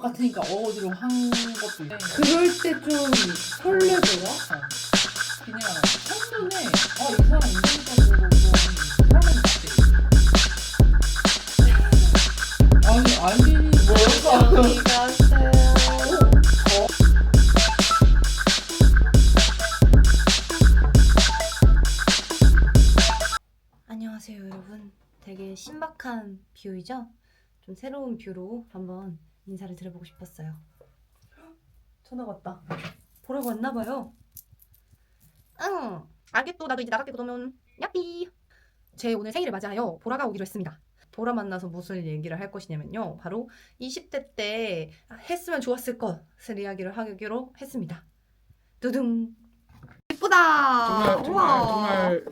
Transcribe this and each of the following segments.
같으니까 어거지로 한 것도 있고. 그럴 때 좀 설레더라? 그냥 첫눈에 이 사람 인간적으로 좀 사람이 같아. 아니 뭐였어? 여기 갔어요. 안녕하세요 여러분. 되게 신박한 뷰이죠? 좀 새로운 뷰로 한번 인사를 드려보고 싶었어요. 전화가 왔다. 보라고 왔나봐요. 응, 알겠어. 나도 이제 나갈게. 그러면 야삐. 제 오늘 생일을 맞이하여 보라가 오기로 했습니다. 보라 만나서 무슨 얘기를 할 것이냐면요, 바로 20대 때 했으면 좋았을 것을 이야기를 하기로 했습니다. 두둥. 예쁘다. 정말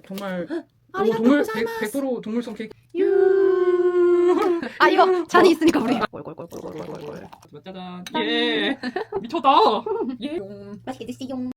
아리가또 고자이마스. 100% 동물성 케이크. 아 이거 잔이 있으니까 우리. 짜잔. 예. 미쳤다. 예. 맛있게 드시용.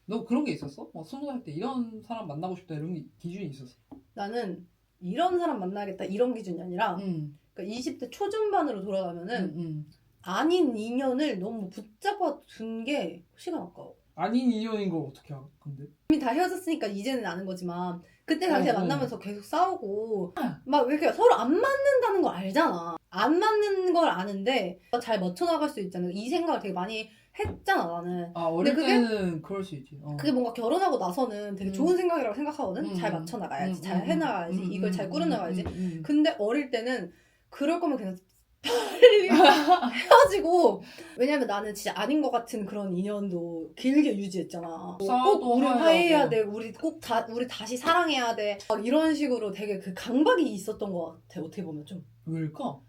너 그런 게 있었어? 스무 살 때 이런 사람 만나고 싶다 이런 게 기준이 있었어? 나는 이런 사람 만나겠다 이런 기준이 아니라 그러니까 20대 초중반으로 돌아가면은 아닌 인연을 너무 붙잡아 둔 게 시간 아까워. 아닌 인연인 걸 어떻게 알아? 근데 이미 다 헤어졌으니까 이제는 아는 거지만 그때 당시에 만나면서 계속 싸우고 막 이렇게 서로 안 맞는다는 걸 알잖아. 안 맞는 걸 아는데 잘 맞춰나갈 수 있잖아. 이 생각을 되게 많이 했잖아 나는. 어릴 때는 그럴 수 있지. 그게 뭔가 결혼하고 나서는 되게 좋은 생각이라고 생각하거든. 잘 맞춰나가야지, 잘 해나가야지, 이걸 잘 꾸려나가야지. 근데 어릴 때는 그럴 거면 그냥 빨리 헤어지고. 왜냐면 나는 진짜 아닌 것 같은 그런 인연도 길게 유지했잖아. 꼭 우리 화해해야 돼, 우리 다시 사랑해야 돼, 막 이런 식으로 되게 그 강박이 있었던 것 같아. 어떻게 보면 좀. 왜일까?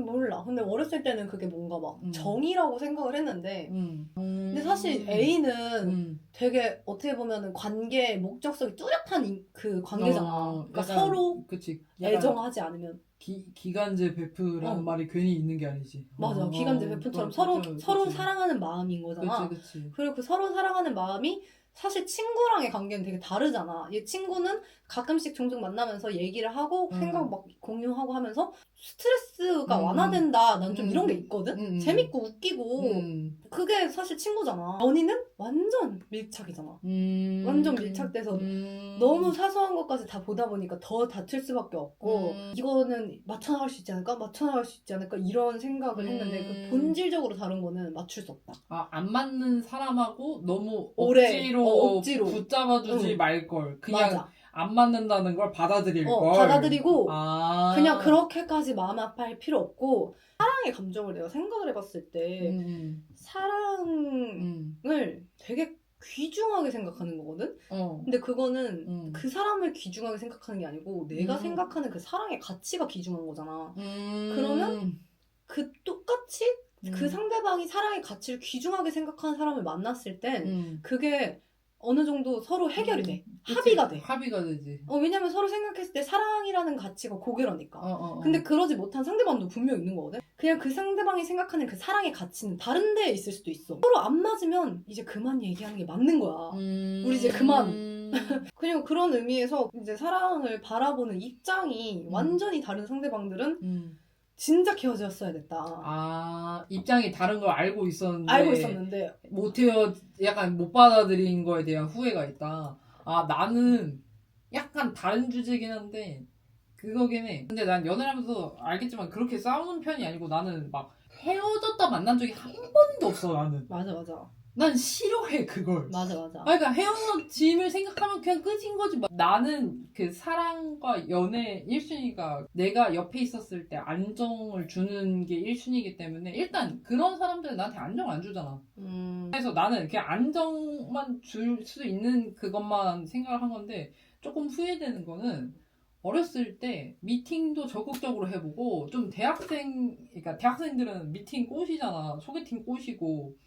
몰라. 근데 어렸을 때는 그게 뭔가 막 정이라고 생각을 했는데 근데 사실 음. A는 되게 어떻게 보면은 관계의 목적성이 뚜렷한 그 관계잖아. 그러니까 서로 그치. 애정하지 않으면. 기간제 베프라는 말이 괜히 있는 게 아니지. 맞아. 기간제 베프처럼 서로 사랑하는 마음인 거잖아. 그치. 그리고 그 서로 사랑하는 마음이 사실 친구랑의 관계는 되게 다르잖아. 얘 친구는 가끔씩 종종 만나면서 얘기를 하고 생각 막 공유하고 하면서 스트레스가 완화된다. 난 좀 이런 게 있거든? 재밌고 웃기고. 그게 사실 친구잖아. 연인은 완전 밀착이잖아. 완전 밀착돼서 너무 사소한 것까지 다 보다 보니까 더 다툴 수밖에 없고 이거는 맞춰나갈 수 있지 않을까? 맞춰나갈 수 있지 않을까? 이런 생각을 했는데 그 본질적으로 다른 거는 맞출 수 없다. 안 맞는 사람하고 너무 오래, 억지로 붙잡아주지 말걸. 그냥 맞아. 안 맞는다는 걸 받아들일 걸. 받아들이고 그냥 그렇게까지 마음 아파할 필요 없고. 사랑의 감정을 내가 생각을 해봤을 때 사랑을 되게 귀중하게 생각하는 거거든? 근데 그거는 그 사람을 귀중하게 생각하는 게 아니고 내가 생각하는 그 사랑의 가치가 귀중한 거잖아. 그러면 그 똑같이 그 상대방이 사랑의 가치를 귀중하게 생각하는 사람을 만났을 땐 그게 어느 정도 서로 해결이 돼. 합의가 돼. 합의가 되지. 왜냐면 서로 생각했을 때 사랑이라는 가치가 고결하니까. 근데 그러지 못한 상대방도 분명 있는 거거든? 그냥 그 상대방이 생각하는 그 사랑의 가치는 다른 데에 있을 수도 있어. 서로 안 맞으면 이제 그만 얘기하는 게 맞는 거야. 우리 이제 그만. 그리고 그런 의미에서 이제 사랑을 바라보는 입장이 완전히 다른 상대방들은 진작 헤어졌어야 됐다. 입장이 다른 걸 알고 있었는데 약간 못 받아들인 거에 대한 후회가 있다. 나는 약간 다른 주제긴 한데 그거긴 해. 근데 난 연애를 하면서 알겠지만 그렇게 싸우는 편이 아니고 나는 막 헤어졌다 만난 적이 한 번도 없어. 나는. 맞아. 난 싫어해 그걸. 맞아. 그러니까 헤어짐을 생각하면 그냥 끝인 거지. 나는 그 사랑과 연애 1순위가 내가 옆에 있었을 때 안정을 주는 게 1순위이기 때문에 일단 그런 사람들은 나한테 안정을 안 주잖아. 그래서 나는 그냥 안정만 줄 수 있는 그것만 생각을 한 건데 조금 후회되는 거는 어렸을 때 미팅도 적극적으로 해보고 좀 그러니까 대학생들은 미팅 꼬시잖아. 소개팅 꼬시고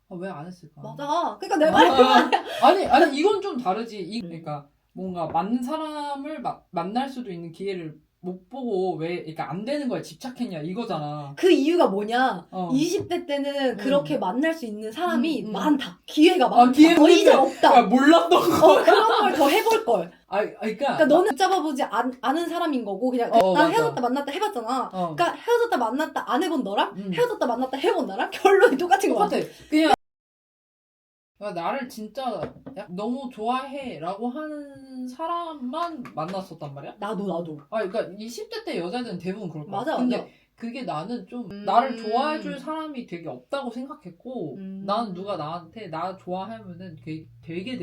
왜 안 했을까? 맞아. 그러니까 내 말이 그 말이야. 아니 이건 좀 다르지. 그러니까 뭔가 맞는 사람을 만날 수도 있는 기회를 못 보고 왜 그러니까 안 되는 거에 집착했냐 이거잖아. 그 이유가 뭐냐? 어. 20대 때는 그렇게 만날 수 있는 사람이 음. 많다. 기회가 많다. 기회가 더 이제 없는데. 없다. 야, 몰랐던 거. 그런 걸 더 해볼 걸. 그러니까 너는 붙잡아보지 않은 사람인 거고 그냥 나 맞아. 헤어졌다 만났다 해봤잖아. 어. 그러니까 헤어졌다 만났다 안 해본 너랑 음. 헤어졌다 만났다 해본 나랑 결론이 똑같은 거 같아. 똑같아. 그냥 야, 나를 진짜 너무 좋아해 라고 하는 사람만 만났었단 말이야? 나도. 그러니까 20대 때 여자들은 대부분 그럴 거야. 맞아. 근데 그게 나는 좀 나를 좋아해줄 사람이 되게 없다고 생각했고 나는 누가 나한테 나 좋아하면은 되게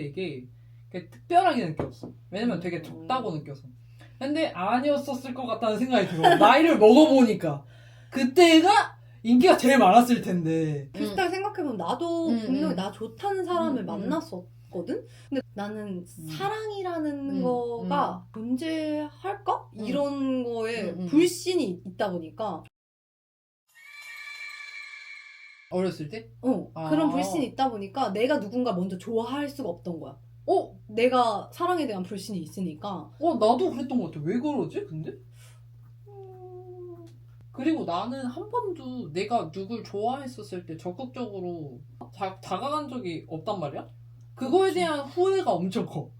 특별하게 느꼈어. 왜냐면 되게 적다고 느껴서. 근데 아니었었을 것 같다는 생각이 들어. 나이를 먹어보니까 그때가 인기가 제일 많았을 텐데. 비슷하게 생각해보면 나도 분명히 나 좋다는 사람을 만났었거든? 근데 나는 사랑이라는 거가 존재할까? 이런 거에 불신이 있다 보니까 어렸을 때? 그런 불신이 있다 보니까 내가 누군가 먼저 좋아할 수가 없던 거야. 어? 내가 사랑에 대한 불신이 있으니까. 나도 그랬던 것 같아. 왜 그러지, 근데? 그리고 나는 한 번도 내가 누굴 좋아했었을 때 적극적으로 다가간 적이 없단 말이야? 그거에 대한 후회가 엄청 커.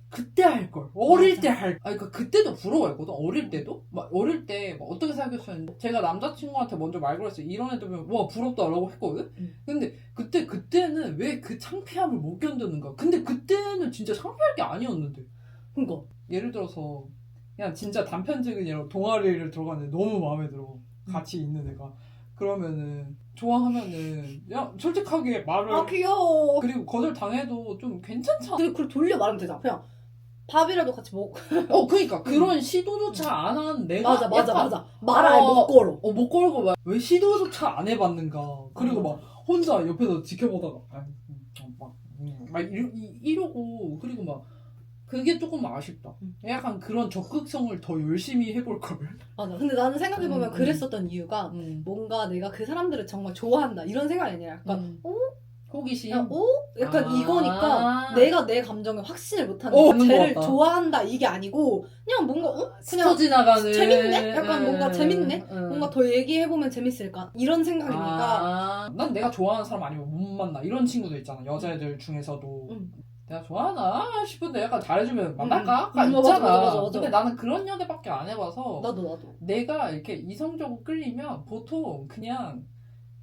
그때 할 걸. 어릴 때 할. 그러니까 그때도 부러워했거든. 어릴 때도. 막 어릴 때 막 어떻게 사귀었었는데 제가 남자친구한테 먼저 말 걸었어요. 이런 애들 보면 와 부럽다라고 했거든. 근데 그때는 왜 그 창피함을 못 견뎠는가? 근데 그때는 진짜 창피할 게 아니었는데. 그니까 예를 들어서 그냥 진짜 단편적인 동아리를 들어갔는데 너무 마음에 들어. 같이 있는 애가. 그러면은 좋아하면은 야 솔직하게 말을. 귀여워. 그리고 거절 당해도 좀 괜찮잖아. 그걸 돌려 말하면 되잖아. 그냥 밥이라도 같이 먹고. 그러니까 그런 시도조차 안 한 내가 맞아. 말을 아예 못 걸어. 못 걸고 막 왜 시도조차 안 해봤는가. 그리고 막 혼자 옆에서 지켜보다가 막 이러고 그리고 막 그게 조금 아쉽다. 약간 그런 적극성을 더 열심히 해볼 걸. 맞아. 근데 나는 생각해보면 그랬었던 이유가 뭔가 내가 그 사람들을 정말 좋아한다 이런 생각이 아니라 약간 호기심. 약간 이거니까 내가 내 감정에 확신을 못하는 없는 것 쟤를 같다. 좋아한다 이게 아니고 그냥 뭔가 스쳐 지나가는 재밌네? 약간 뭔가 재밌네? 뭔가 더 얘기해보면 재밌을까? 이런 생각이니까 난 내가 좋아하는 사람 아니면 못 만나 이런 친구들 있잖아. 여자애들 중에서도 내가 좋아하나 싶은데 약간 잘해주면 만날까? 있잖아. 맞아. 근데 나는 그런 연애밖에 안 해봐서 나도 내가 이렇게 이성적으로 끌리면 보통 그냥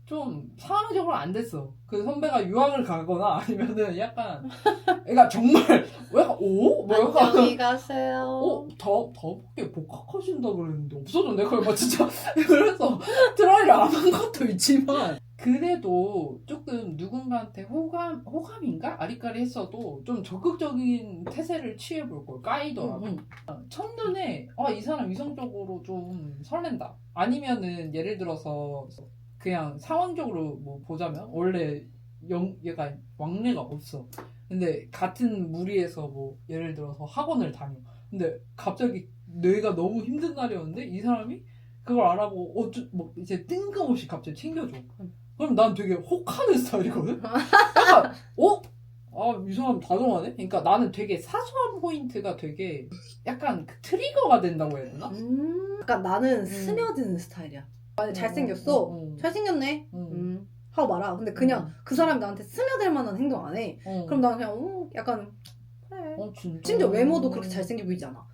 좀 상황적으로 안 됐어. 그 선배가 유학을 가거나 아니면은 약간 그러니까 정말 약간 안녕히 가세요. 더럽게 복학하신다 그랬는데 없어졌네. 그걸 막 진짜 그래서 트라이를 안 한 것도 있지만 그래도 조금 누군가한테 호감인가? 아리까리 했어도 좀 적극적인 태세를 취해볼 걸. 까이더라도. 첫눈에 이 사람 이성적으로 좀 설렌다. 아니면은 예를 들어서 그냥 상황적으로 뭐 보자면 원래 얘가 왕래가 없어. 근데 같은 무리에서 뭐 예를 들어서 학원을 다녀. 근데 갑자기 뇌가 너무 힘든 날이었는데 이 사람이 그걸 알아보고 뭐 이제 뜬금없이 갑자기 챙겨줘. 그럼 난 되게 혹하는 스타일이거든? 약간 이 사람 다정하네? 그러니까 나는 되게 사소한 포인트가 되게 약간 그 트리거가 된다고 해야 되나? 약간 나는 스며드는 스타일이야. 잘생겼어. 잘생겼네. 하고 말아. 근데 그냥 그 사람이 나한테 스며들 만한 행동 안 해. 그럼 나는 그냥 약간 그래. 진짜? 심지어 외모도 그렇게 잘생겨 보이지 않아.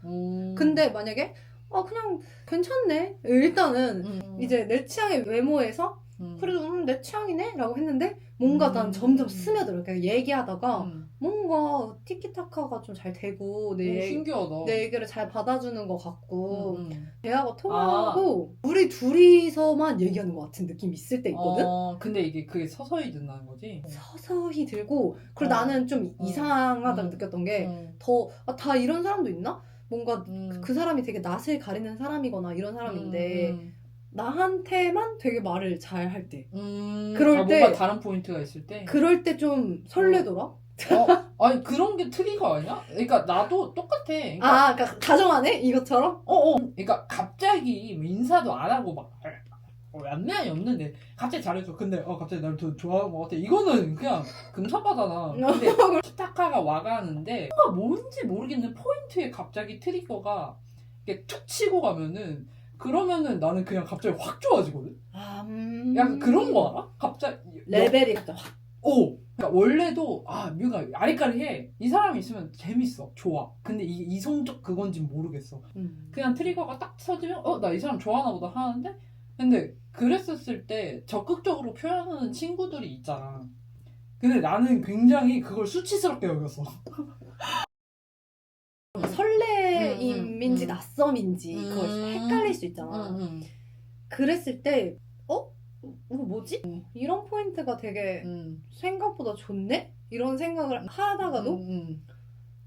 근데 만약에 그냥 괜찮네. 일단은 이제 내 취향의 외모에서 그래도 내 취향이네? 라고 했는데 뭔가 난 점점 스며들어. 그러니까 얘기하다가 뭔가 티키타카가 좀 잘 되고 신기하다. 내 얘기를 잘 받아주는 것 같고 대화가 통하고 우리 둘이서만 얘기하는 것 같은 느낌이 있을 때 있거든? 근데 이게 그게 서서히 든다는 거지? 서서히 들고 그리고 나는 좀 이상하다고 느꼈던 게 다 이런 사람도 있나? 뭔가 그 사람이 되게 낯을 가리는 사람이거나 이런 사람인데 나한테만 되게 말을 잘 할 때. 그럴 때 뭔가 다른 포인트가 있을 때. 그럴 때 좀 설레더라. 아니 그런 게 트리거 아니야? 그러니까 나도 똑같아. 그러니까, 그러니까 다정하네 이것처럼. 그러니까 갑자기 인사도 안 하고 막 안내안이 없는데 갑자기 잘해줘. 근데 갑자기 날 더 좋아하는 것 같아. 이거는 그냥 금사빠잖아. 근데 티타카가 와가는데 뭔가 뭔지 모르겠는 포인트에 갑자기 트리거가 이렇게 툭 치고 가면은 그러면은 나는 그냥 갑자기 확 좋아지거든. 아, 약간 그런 거 알아? 갑자기 레벨이 갑자기 확. 오. 그러니까 원래도 뮤가 아리까리해. 이 사람이 있으면 재밌어, 좋아. 근데 이게 이성적 그건지 모르겠어. 그냥 트리거가 딱 터지면 나 이 사람 좋아하나 보다 하는데 근데 그랬었을 때 적극적으로 표현하는 친구들이 있잖아. 근데 나는 굉장히 그걸 수치스럽게 여겼어. 설레임인지 낯섦인지 그걸 헷갈릴 수 음, 있잖아. 그랬을 때 이거 뭐지? 이런 포인트가 되게 생각보다 좋네? 이런 생각을 하다가도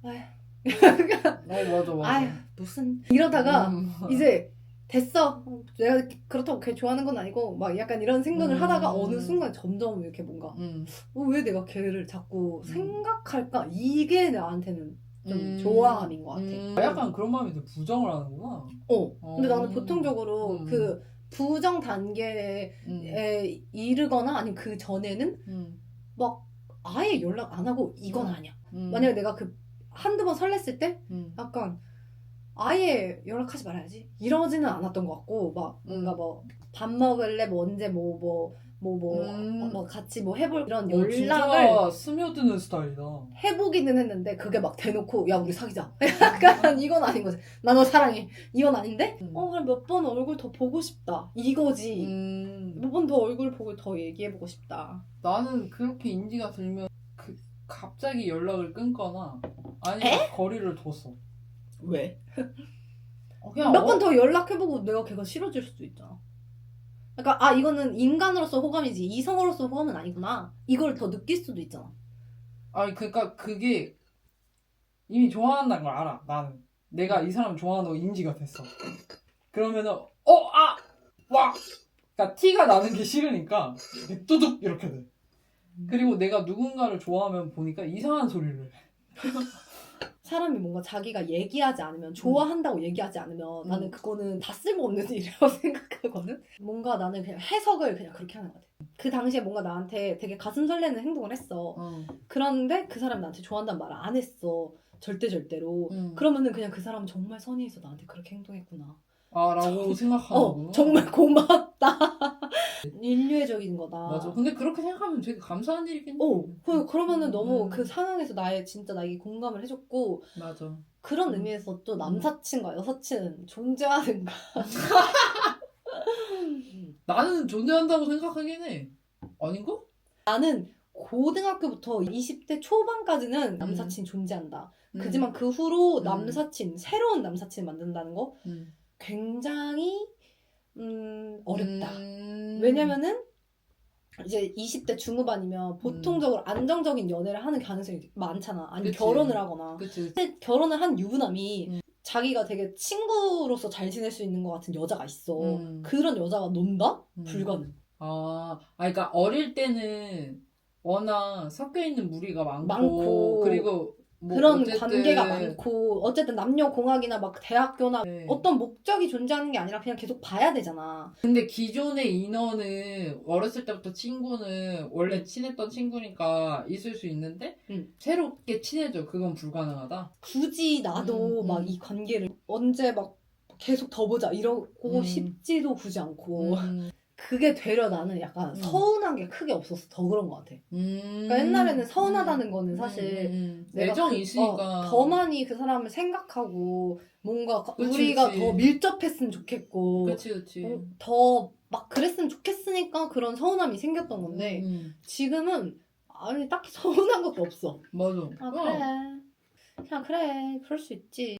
아휴 맞아. 아휴 무슨 이러다가 이제 됐어. 내가 그렇다고 걔 좋아하는 건 아니고 막 약간 이런 생각을 하다가 어느 순간 점점 이렇게 뭔가 왜 내가 걔를 자꾸 생각할까? 이게 나한테는 좀 좋아함인 것 같아. 약간 그런 마음이 들 부정을 하는구나. 근데 나는 보통적으로 그 부정 단계에 이르거나 아니면 그 전에는 막 아예 연락 안 하고 이건 아니야. 만약에 내가 그 한두 번 설렜을 때 약간 아예 연락하지 말아야지 이러지는 않았던 것 같고 막 뭔가 뭐 밥 먹을래 뭐 언제 뭐 같이 뭐 해볼 이런 연락을 진짜 스며드는 스타일이다. 해보기는 했는데 그게 막 대놓고 야 우리 사귀자 약간 이건 아닌 거지. 나 너 사랑해 이건 아닌데 그럼 몇 번 얼굴 더 보고 싶다 이거지. 몇 번 더 얼굴 보고 더 얘기해보고 싶다. 나는 그렇게 인지가 들면 갑자기 연락을 끊거나 아니면 거리를 뒀어. 왜? 그냥 몇 번 더 연락해보고 내가 걔가 싫어질 수도 있잖아. 그러니까 이거는 인간으로서 호감이지 이성으로서 호감은 아니구나. 이걸 더 느낄 수도 있잖아. 그러니까 그게 이미 좋아한다는 걸 알아. 나는 내가 이 사람 좋아하는 거 인지가 됐어. 그러면은 와. 그러니까 티가 나는 게 싫으니까 이렇게 뚜둑 이렇게 돼. 그리고 내가 누군가를 좋아하면 보니까 이상한 소리를 해. 사람이 뭔가 자기가 얘기하지 않으면 좋아한다고 얘기하지 않으면 나는 그거는 다 쓸모없는 일이라고 생각하거든. 뭔가 나는 그냥 해석을 그냥 그렇게 하는 것 같아. 그 당시에 뭔가 나한테 되게 가슴 설레는 행동을 했어. 그런데 그 사람이 나한테 좋아한다는 말을 안 했어. 절대로. 그러면은 그냥 그 사람은 정말 선의해서 나한테 그렇게 행동했구나. 라고 생각하는구나. 정말 고맙다. 인류애적인 거다. 맞아. 근데 그렇게 생각하면 되게 감사한 일이긴 해. 그러면은 너무 그 상황에서 진짜 나에게 공감을 해줬고. 맞아. 그런 의미에서 또 남사친과 여사친은 존재하는가. 나는 존재한다고 생각하긴 해. 아닌가? 나는 고등학교부터 20대 초반까지는 남사친 존재한다. 그지만 그 후로 새로운 남사친 만든다는 거 굉장히 어렵다. 왜냐면은 이제 20대 중후반이면 보통적으로 안정적인 연애를 하는 가능성이 많잖아. 아니면 그치. 결혼을 하거나. 그치. 근데 결혼을 한 유부남이 자기가 되게 친구로서 잘 지낼 수 있는 것 같은 여자가 있어. 그런 여자가 논다? 불가능. 그러니까 어릴 때는 워낙 섞여있는 무리가 많고 그리고 그런 어쨌든 관계가 많고 어쨌든 남녀공학이나 막 대학교나 어떤 목적이 존재하는 게 아니라 그냥 계속 봐야 되잖아. 근데 기존의 인원은 어렸을 때부터 친구는 원래 친했던 친구니까 있을 수 있는데 새롭게 친해져. 그건 불가능하다. 굳이 나도 막 이 관계를 언제 막 계속 더 보자 이러고 싶지도 굳이 않고 그게 되려 나는 약간 서운한 게 크게 없어서 더 그런 것 같아. 그러니까 옛날에는 서운하다는 거는 사실 내가 애정이 있으니까 더 많이 그 사람을 생각하고 뭔가 그치, 우리가 그치. 더 밀접했으면 좋겠고 그치. 더 막 그랬으면 좋겠으니까 그런 서운함이 생겼던 건데 지금은 딱히 서운한 것도 없어. 맞아. 그래 그냥 그래 그럴 수 있지.